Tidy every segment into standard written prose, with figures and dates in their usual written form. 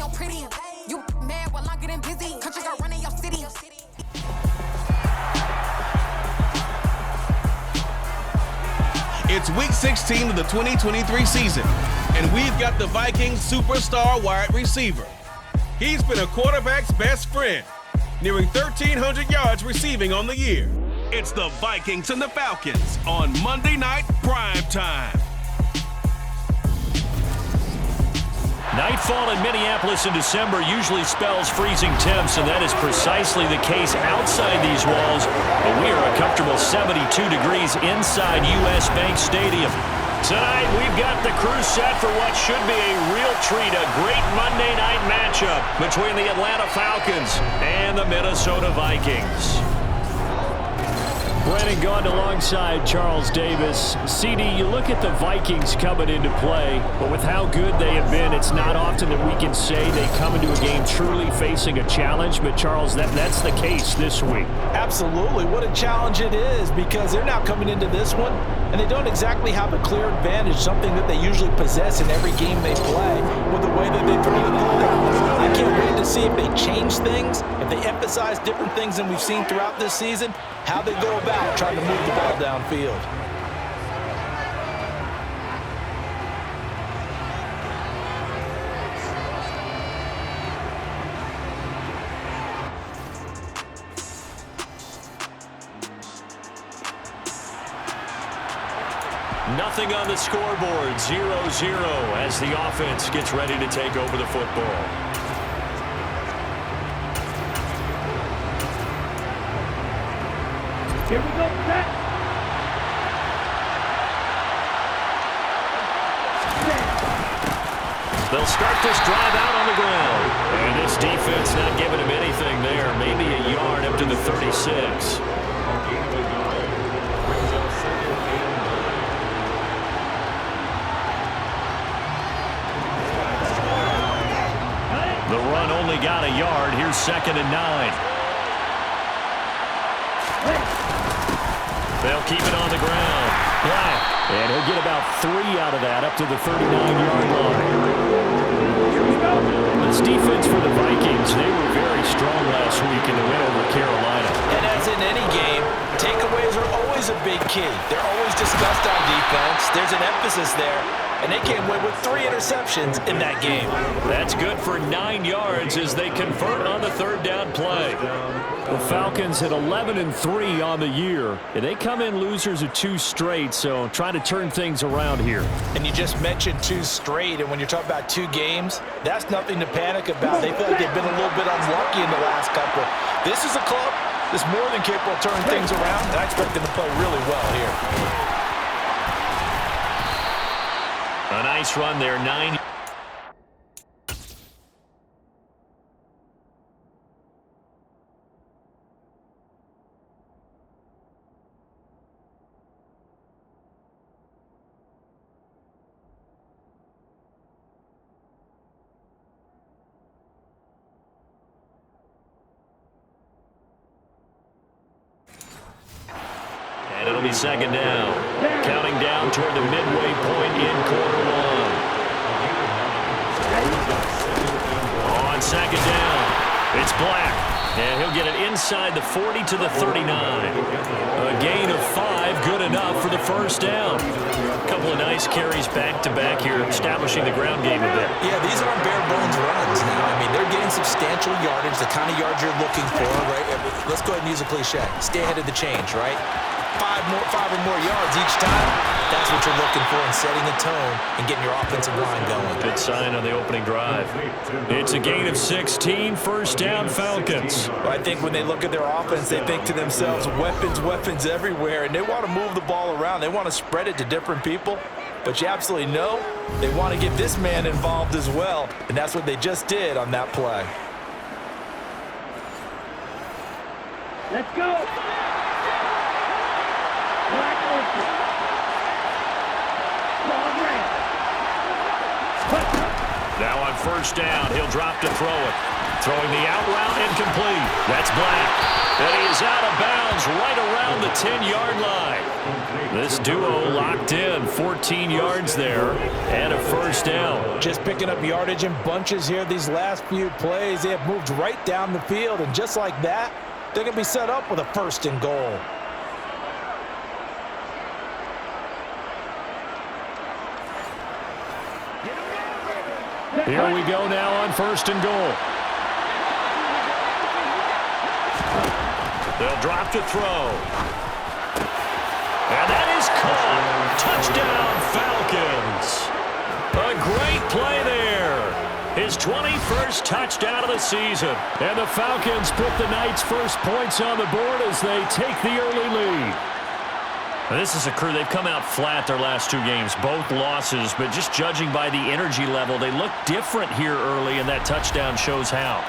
I'm pretty. You mad while I'm getting busy. Country got running your city. It's week 16 of the 2023 season, and we've got the Vikings superstar wide receiver. He's been a quarterback's best friend, nearing 1,300 yards receiving on the year. It's the Vikings and the Falcons on Monday Night Prime Time. Nightfall in Minneapolis in December usually spells freezing temps, and that is precisely the case outside these walls. But we are a comfortable 72 degrees inside U.S. Bank Stadium. Tonight, we've got the crew set for what should be a real treat, a great Monday night matchup between the Atlanta Falcons and the Minnesota Vikings. Brennan Gaughan alongside Charles Davis. CD, you look at the Vikings coming into play, but with how good they have been, it's not often that we can say they come into a game truly facing a challenge. But, Charles, that's the case this week. Absolutely. What a challenge it is, because they're now coming into this one, and they don't exactly have a clear advantage, something that they usually possess in every game they play with the way that they throw the ball. I can't wait to see if they change things, if they emphasize different things than we've seen throughout this season, how they go about trying to move the ball downfield. Nothing on the scoreboard, 0-0 as the offense gets ready to take over the football. Here we go, set. They'll start this drive out on the ground. And this defense not giving him anything there. Maybe a yard up to the 36. The run only got a yard. Here's 2nd and 9. They'll keep it on the ground. Black. And he'll get about 3 out of that up to the 39-yard line. This defense for the Vikings, they were very strong last week in the win over Carolina. And as in any game, takeaways are always a big key. They're always discussed on defense. There's an emphasis there. And they came away with 3 interceptions in that game. That's good for 9 yards as they convert on the 3rd down play. The Falcons at 11-3 on the year, and they come in losers of 2 straight, so trying to turn things around here. And you just mentioned 2 straight, and when you're talking about 2 games, that's nothing to panic about. They feel like they've been a little bit unlucky in the last couple. This is a club that's more than capable of turning things around, and I expect them to play really well here. A nice run there, 9. And it'll be 2nd down. Counting down toward the midway point in quarter 1. On 2nd down, it's Black. And he'll get it inside the 40 to the 39. A gain of 5, good enough for the 1st down. A couple of nice carries back-to-back here, establishing the ground game a bit. Yeah, these aren't bare-bones runs now. I mean, they're getting substantial yardage, the kind of yards you're looking for, right? Let's go ahead and use a cliche. Stay ahead of the change, right? 5 or more yards each time. That's what you're looking for in setting a tone and getting your offensive line going. Good sign on the opening drive. It's a gain of 16, 1st down Falcons. Well, I think when they look at their offense, they think to themselves, weapons everywhere, and they want to move the ball around. They want to spread it to different people. But you absolutely know they want to get this man involved as well, and that's what they just did on that play. Let's go. Now on first down, he'll drop to throw it. Throwing the out route incomplete. That's Black. And he is out of bounds right around the 10-yard line. This duo locked in. 14 yards there and a first down. Just picking up yardage in bunches here these last few plays. They have moved right down the field, and just like that, they're going to be set up with a first and goal. Here we go now on first and goal. They'll drop to throw. And that is caught. Touchdown, Falcons. A great play there. His 21st touchdown of the season. And the Falcons put the Knights' first points on the board as they take the early lead. Now, this is a crew. They've come out flat their last two games, both losses, but just judging by the energy level, they look different here early, and that touchdown shows how.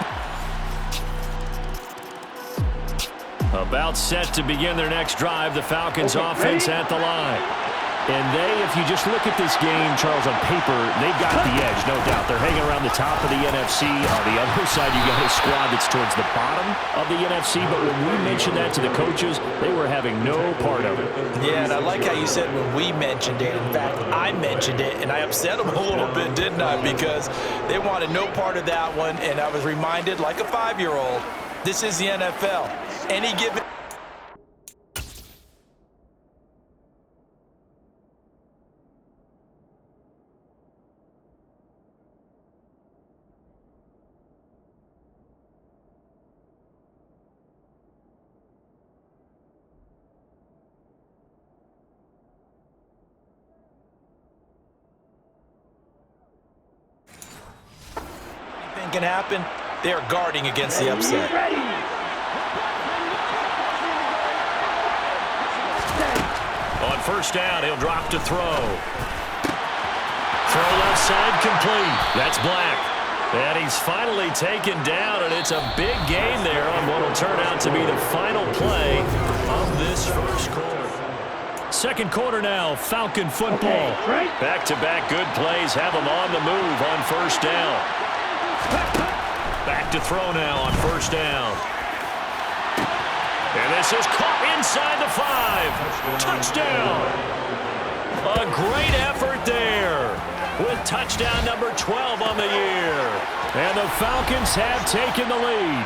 About set to begin their next drive, the Falcons offense at the line. And if you just look at this game, Charles, on paper, they've got the edge, no doubt. They're hanging around the top of the NFC. On the other side, you got a squad that's towards the bottom of the NFC. But when we mentioned that to the coaches, they were having no part of it. Yeah, and I like how you said when we mentioned it. In fact, I mentioned it, and I upset them a little bit, didn't I? Because they wanted no part of that one, and I was reminded, like a 5-year-old, this is the NFL. Any given... can happen, they are guarding against the upset. On first down, he'll drop to throw. Throw left side complete. That's Black. And he's finally taken down, and it's a big gain there on what will turn out to be the final play of this first quarter. Second quarter now, Falcon football. Back-to-back good plays have them on the move on first down. Back to throw now on first down. And this is caught inside the 5. Touchdown. A great effort there with touchdown number 12 on the year. And the Falcons have taken the lead.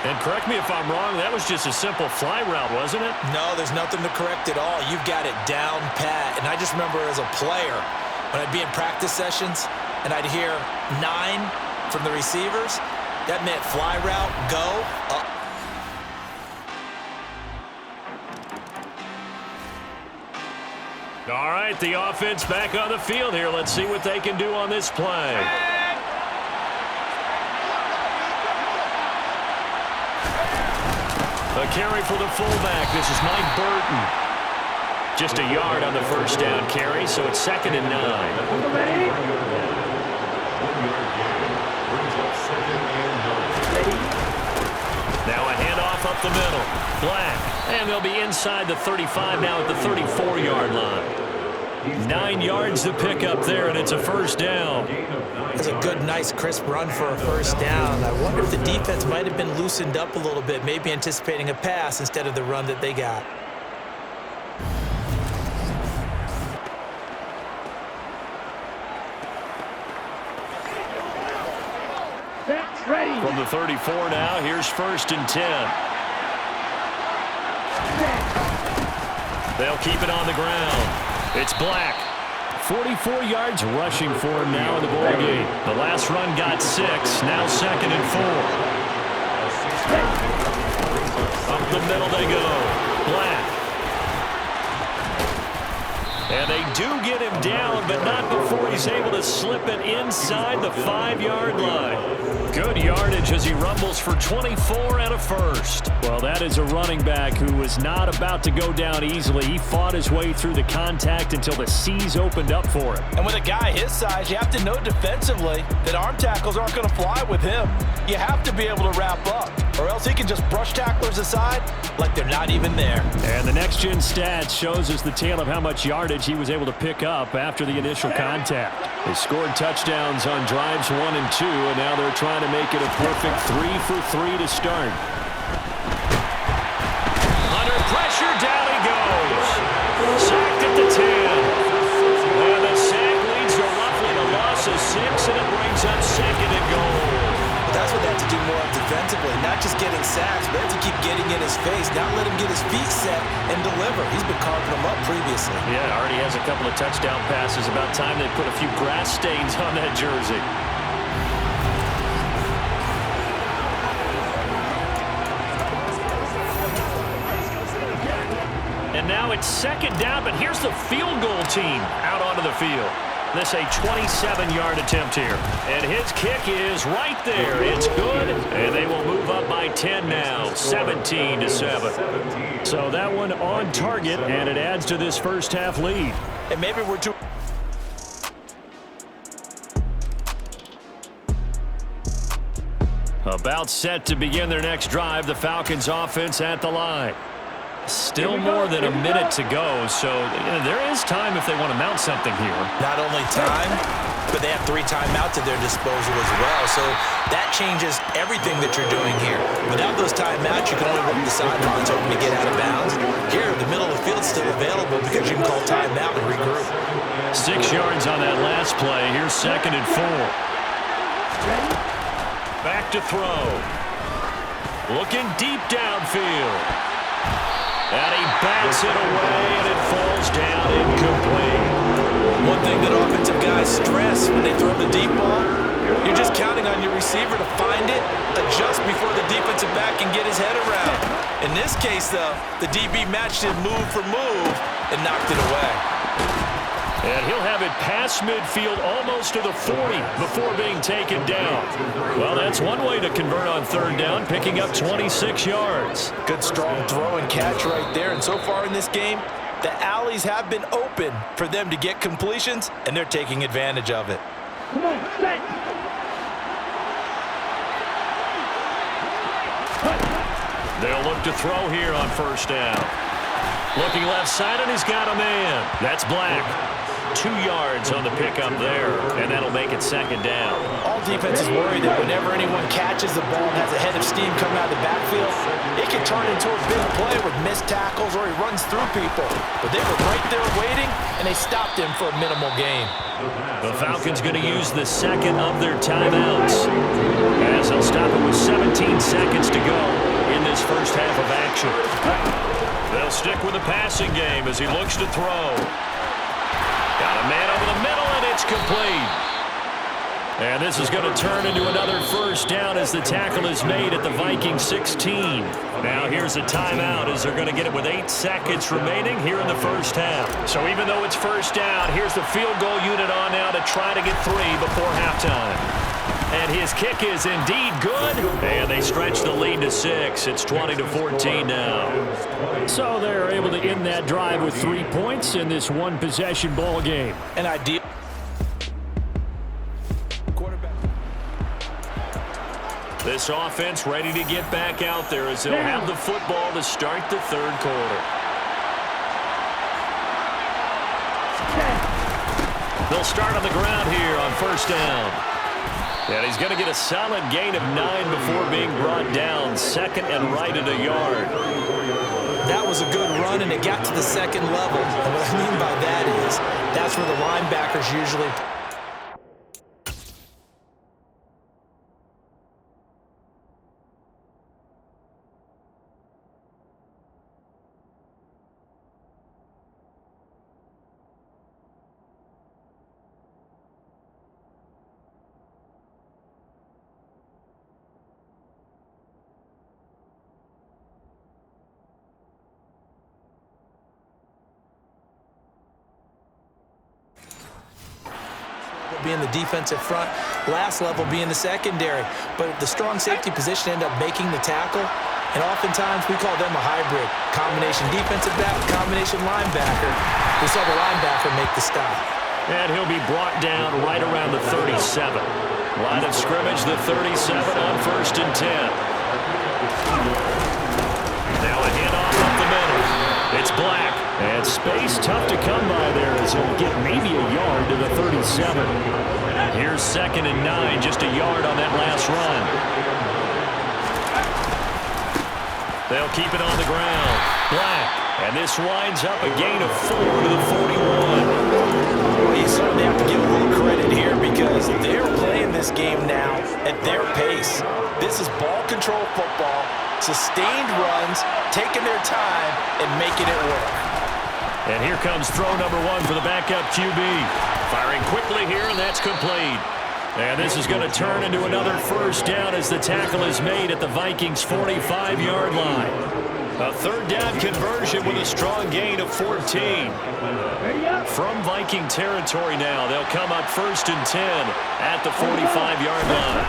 And correct me if I'm wrong, that was just a simple fly route, wasn't it? No, there's nothing to correct at all. You've got it down pat. And I just remember as a player, when I'd be in practice sessions and I'd hear 9 from the receivers, that meant fly route, go, up. All right, the offense back on the field here. Let's see what they can do on this play. A carry for the fullback. This is Mike Burton. Just a yard on the first down carry, so it's 2nd and 9. Now a handoff up the middle. Black. And they'll be inside the 35 now at the 34-yard line. 9 yards to pick up there, and it's a first down. It's a good, nice, crisp run for a first down. I wonder if the defense might have been loosened up a little bit, maybe anticipating a pass instead of the run that they got. From the 34 now, here's 1st and 10. They'll keep it on the ground. It's Black. 44 yards rushing for him now in the ball game. The last run got 6. Now 2nd and 4. Up the middle they go. Black. And they do get him down, but not before he's able to slip it inside the 5-yard line. Good yardage as he rumbles for 24 and a first. Well, that is a running back who was not about to go down easily. He fought his way through the contact until the seas opened up for him. And with a guy his size, you have to know defensively that arm tackles aren't going to fly with him. You have to be able to wrap up, or else he can just brush tacklers aside like they're not even there. And the next-gen stats shows us the tale of how much yardage he was able to pick up after the initial contact. They scored touchdowns on drives 1 and 2, and now they're trying to make it a perfect 3 for 3 to start. Under pressure, down he goes. Sacked at the 10. And the sack leads to roughly a loss of 6, and it brings up 2nd and goal. That's what they have to do more of defensively, not just getting sacks, but they have to keep getting in his face, not let him get his feet set and deliver. He's been carving them up previously. Yeah, already has a couple of touchdown passes. About time they put a few grass stains on that jersey. And now it's 2nd down, but here's the field goal team out onto the field. This a 27-yard attempt here. And his kick is right there. It's good, and they will move up by 10 now, 17-7. So that one on target, and it adds to this first half lead. And maybe we're too... About set to begin their next drive, the Falcons offense at the line. Still more than a minute to go, so there is time if they want to mount something here. Not only time, but they have 3 timeouts at their disposal as well, so that changes everything that you're doing here. Without those timeouts, you can only run the sidelines hoping to get out of bounds. Here, the middle of the field's still available because you can call timeout and regroup. 6 yards on that last play. Here's 2nd and 4. Back to throw. Looking deep downfield. And he bats it away, and it falls down incomplete. One thing that offensive guys stress when they throw the deep ball, you're just counting on your receiver to find it, adjust before the defensive back can get his head around. In this case, though, the DB matched it move for move and knocked it away. And he'll have it past midfield almost to the 40 before being taken down. Well, that's one way to convert on 3rd down, picking up 26 yards. Good strong throw and catch right there. And so far in this game, the alleys have been open for them to get completions, and they're taking advantage of it. They'll look to throw here on 1st down. Looking left side, and he's got a man. That's Black. 2 yards on the pickup there, and that'll make it 2nd down. All defenses worry that whenever anyone catches the ball and has a head of steam coming out of the backfield, it can turn into a big play with missed tackles or he runs through people. But they were right there waiting, and they stopped him for a minimal gain. The Falcons going to use the 2nd of their timeouts, as they'll stop it with 17 seconds to go in this first half of action. They'll stick with the passing game as he looks to throw. Got a man over the middle, and it's complete. And this is going to turn into another 1st down as the tackle is made at the Viking 16. Now here's a timeout as they're going to get it with 8 seconds remaining here in the first half. So even though it's 1st down, here's the field goal unit on now to try to get 3 before halftime. And his kick is indeed good, and they stretch the lead to 6. It's 20-14 now. So they're able to end that drive with 3 points in this one-possession ball game. An ideal quarterback. This offense ready to get back out there as they'll have the football to start the 3rd quarter. They'll start on the ground here on 1st down. And he's going to get a solid gain of 9 before being brought down. 2nd and right at a yard. That was a good run, and it got to the 2nd level. And what I mean by that is that's where the linebackers usually... being the defensive front, last level being the secondary. But the strong safety position ended up making the tackle, and oftentimes we call them a hybrid. Combination defensive back, combination linebacker. We saw the linebacker make the stop. And he'll be brought down right around the 37. Line of scrimmage, the 37 on 1st and 10. Now a handoff up the middle. It's Black. And space tough to come by there as he'll get maybe a yard to the 37. Here's 2nd and 9, just a yard on that last run. They'll keep it on the ground. Black. And this winds up a gain of 4 to the 41. Well, you certainly have to give a little credit here because they're playing this game now at their pace. This is ball control football, sustained runs, taking their time, and making it work. And here comes throw number 1 for the backup QB. Firing quickly here, and that's complete. And this is going to turn into another first down as the tackle is made at the Vikings' 45-yard line. A 3rd down conversion with a strong gain of 14. From Viking territory now, they'll come up 1st and 10 at the 45-yard line.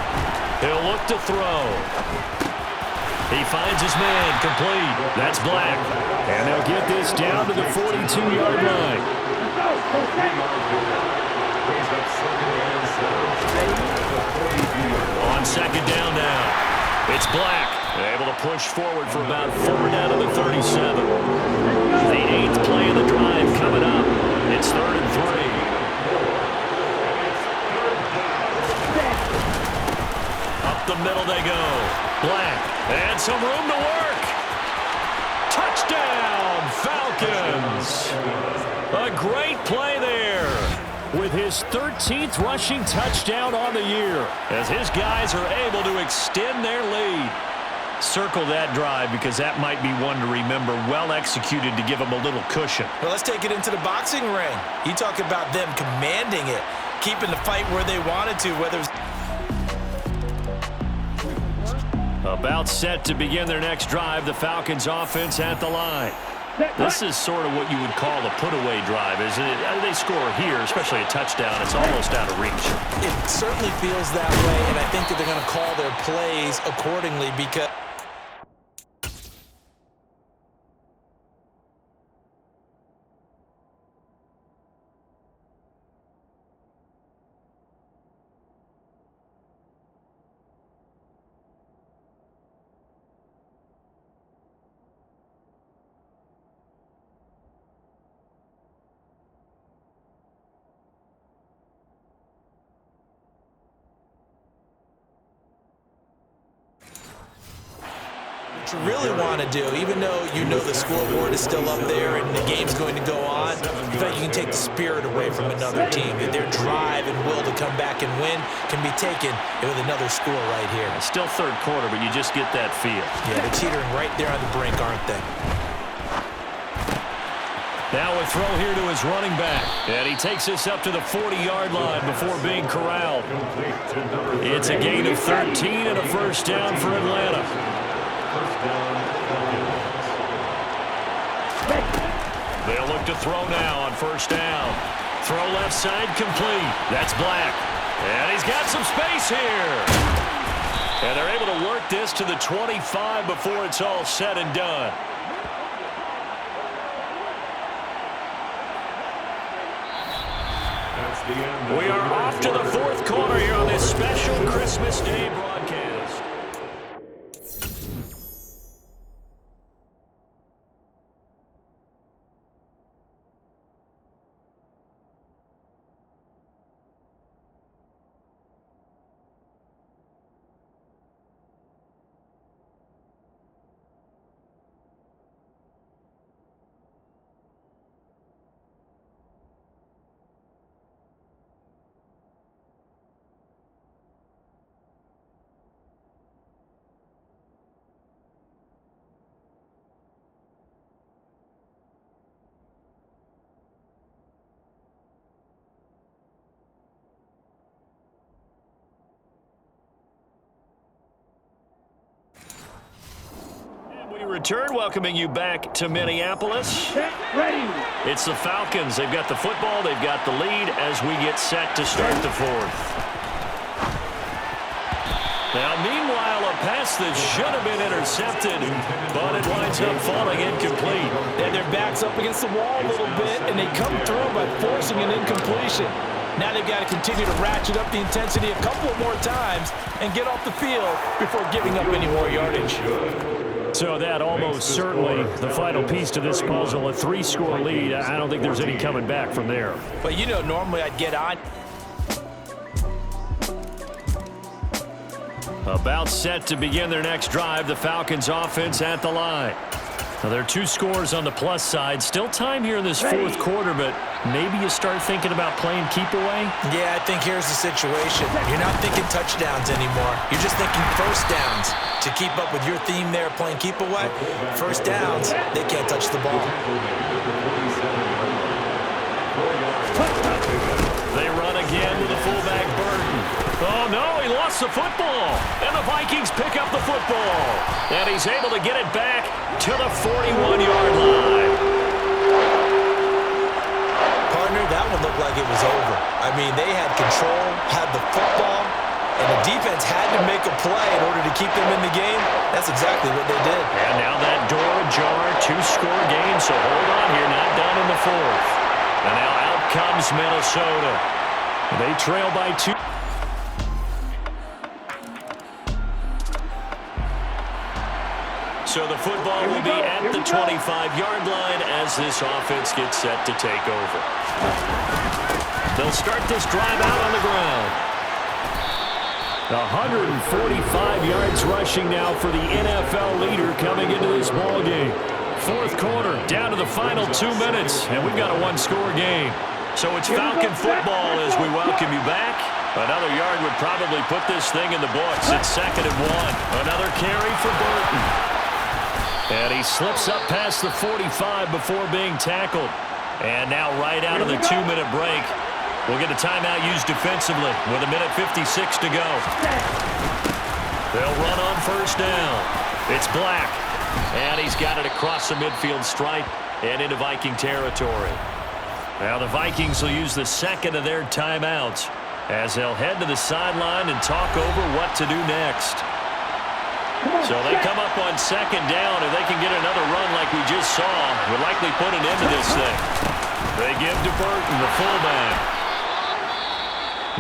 He'll look to throw. He finds his man, complete. That's Black. And they'll get this down to the 42-yard line. On 2nd down now, it's Black. Able to push forward for about 4 down to the 37. The 8th play of the drive coming up. It's 3rd and 3. Up the middle they go. Black. And some room to work. Touchdown, Falcons. A great play there. With his 13th rushing touchdown on the year, as his guys are able to extend their lead. Circle that drive because that might be one to remember. Well executed to give them a little cushion. Well, let's take it into the boxing ring. You talk about them commanding it, keeping the fight where they wanted to, whether it's about set to begin their next drive. The Falcons offense at the line. This is sort of what you would call a put-away drive, isn't it? They score here, especially a touchdown. It's almost out of reach. It certainly feels that way, and I think that they're going to call their plays accordingly because you really want to do, even though you know the scoreboard is still up there and the game's going to go on, in fact, you can take the spirit away from another team. Their drive and will to come back and win can be taken with another score right here. It's still 3rd quarter, but you just get that feel. Yeah, they're teetering right there on the brink, aren't they? Now a throw here to his running back. And he takes this up to the 40-yard line before being corralled. It's a gain of 13 and a first down for Atlanta. They'll look to throw now on 1st down. Throw left side complete. That's Black. And he's got some space here. And they're able to work this to the 25 before it's all said and done. We are off to the 4th quarter here on this special Christmas Day broadcast. return, welcoming you back to Minneapolis. Ready. It's the Falcons. They've got the football. They've got the lead as we get set to start the fourth. Now, meanwhile, a pass that should have been intercepted, but it winds up falling incomplete. And their back's up against the wall a little bit, and they come through by forcing an incompletion. Now they've got to continue to ratchet up the intensity a couple of more times and get off the field before giving up any more yardage. So that almost certainly the final piece to this puzzle, a 3-score lead. I don't think there's any coming back from there. But, you know, normally I'd get on. About set to begin their next drive, the Falcons offense at the line. Now, there are 2 scores on the plus side. Still time here in this fourth quarter, but maybe you start thinking about playing keep away? Yeah, I think here's the situation. You're not thinking touchdowns anymore. You're just thinking first downs. To keep up with your theme there, playing keep away, first downs, they can't touch the ball. They run again with the fullback Burton. Oh, no, he lost the football. And the Vikings pick up the football. And he's able to get it back to the 41-yard line. Partner, that one looked like it was over. I mean, they had control, had the football, and the defense had to make a play in order to keep them in the game. That's exactly what they did. And now that door ajar, 2-score game, so hold on here, not done in the fourth. And now out comes Minnesota. They trail by 2. So the football will be at the 25-yard line as this offense gets set to take over. They'll start this drive out on the ground. 145 yards rushing now for the NFL leader coming into this ball game. Fourth quarter, down to the final 2 minutes, and we've got a 1-score game. So it's Falcon football as we welcome you back. Another yard would probably put this thing in the books. It's 2nd and 1. Another carry for Burton. And he slips up past the 45 before being tackled. And now right out of the 2-minute break, we'll get a timeout used defensively with 1:56 to go. They'll run on first down. It's Black. And he's got it across the midfield stripe and into Viking territory. Now the Vikings will use the second of their timeouts as they'll head to the sideline and talk over what to do next. So they come up on second down, and they can get another run like we just saw. Would likely put an end to this thing. They give to Burton, the fullback.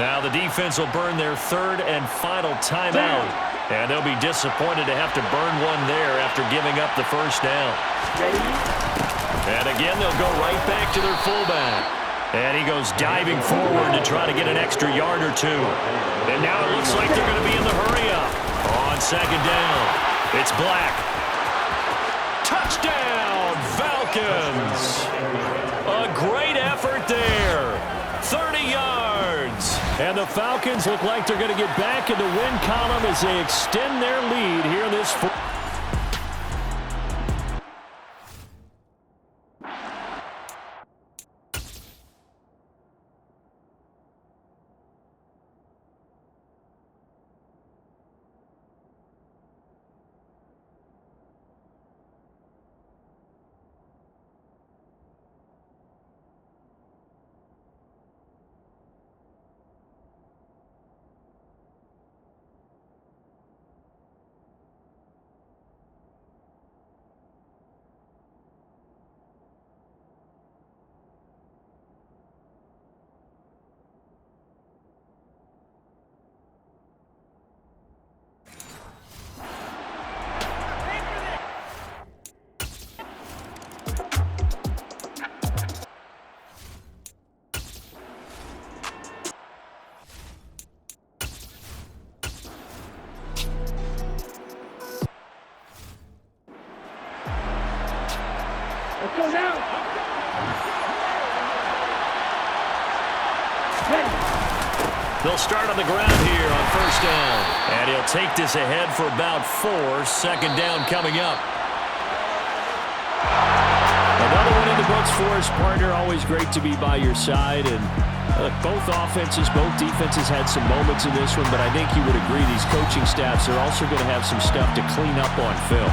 Now the defense will burn their 3rd and final timeout, and they'll be disappointed to have to burn one there after giving up the first down. And again, they'll go right back to their fullback. And he goes diving forward to try to get an extra yard or 2. And now it looks like they're going to be in the hurry-up. On second down, it's Black. Touchdown, Falcons! A great effort there. 30 yards. And the Falcons look like they're going to get back in the win column as they extend their lead here in this fourth. Go now. They'll start on the ground here on first down. And he'll take this ahead for about 4. Second down coming up. Another one in the books for his partner. Always great to be by your side. And both offenses, both defenses had some moments in this one, but I think you would agree these coaching staffs are also going to have some stuff to clean up on film.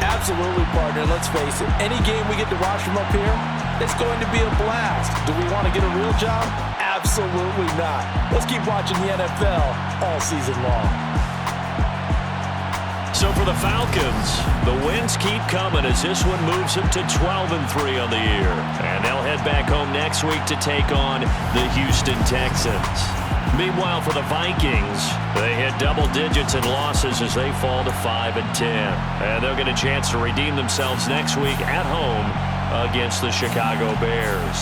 Absolutely, partner. Let's face it. Any game we get to watch from up here, it's going to be a blast. Do we want to get a real job? Absolutely not. Let's keep watching the NFL all season long. So for the Falcons, the wins keep coming as this one moves them to 12-3 on the year. And they'll head back home next week to take on the Houston Texans. Meanwhile, for the Vikings, they hit double digits in losses as they fall to 5-10. And they'll get a chance to redeem themselves next week at home against the Chicago Bears.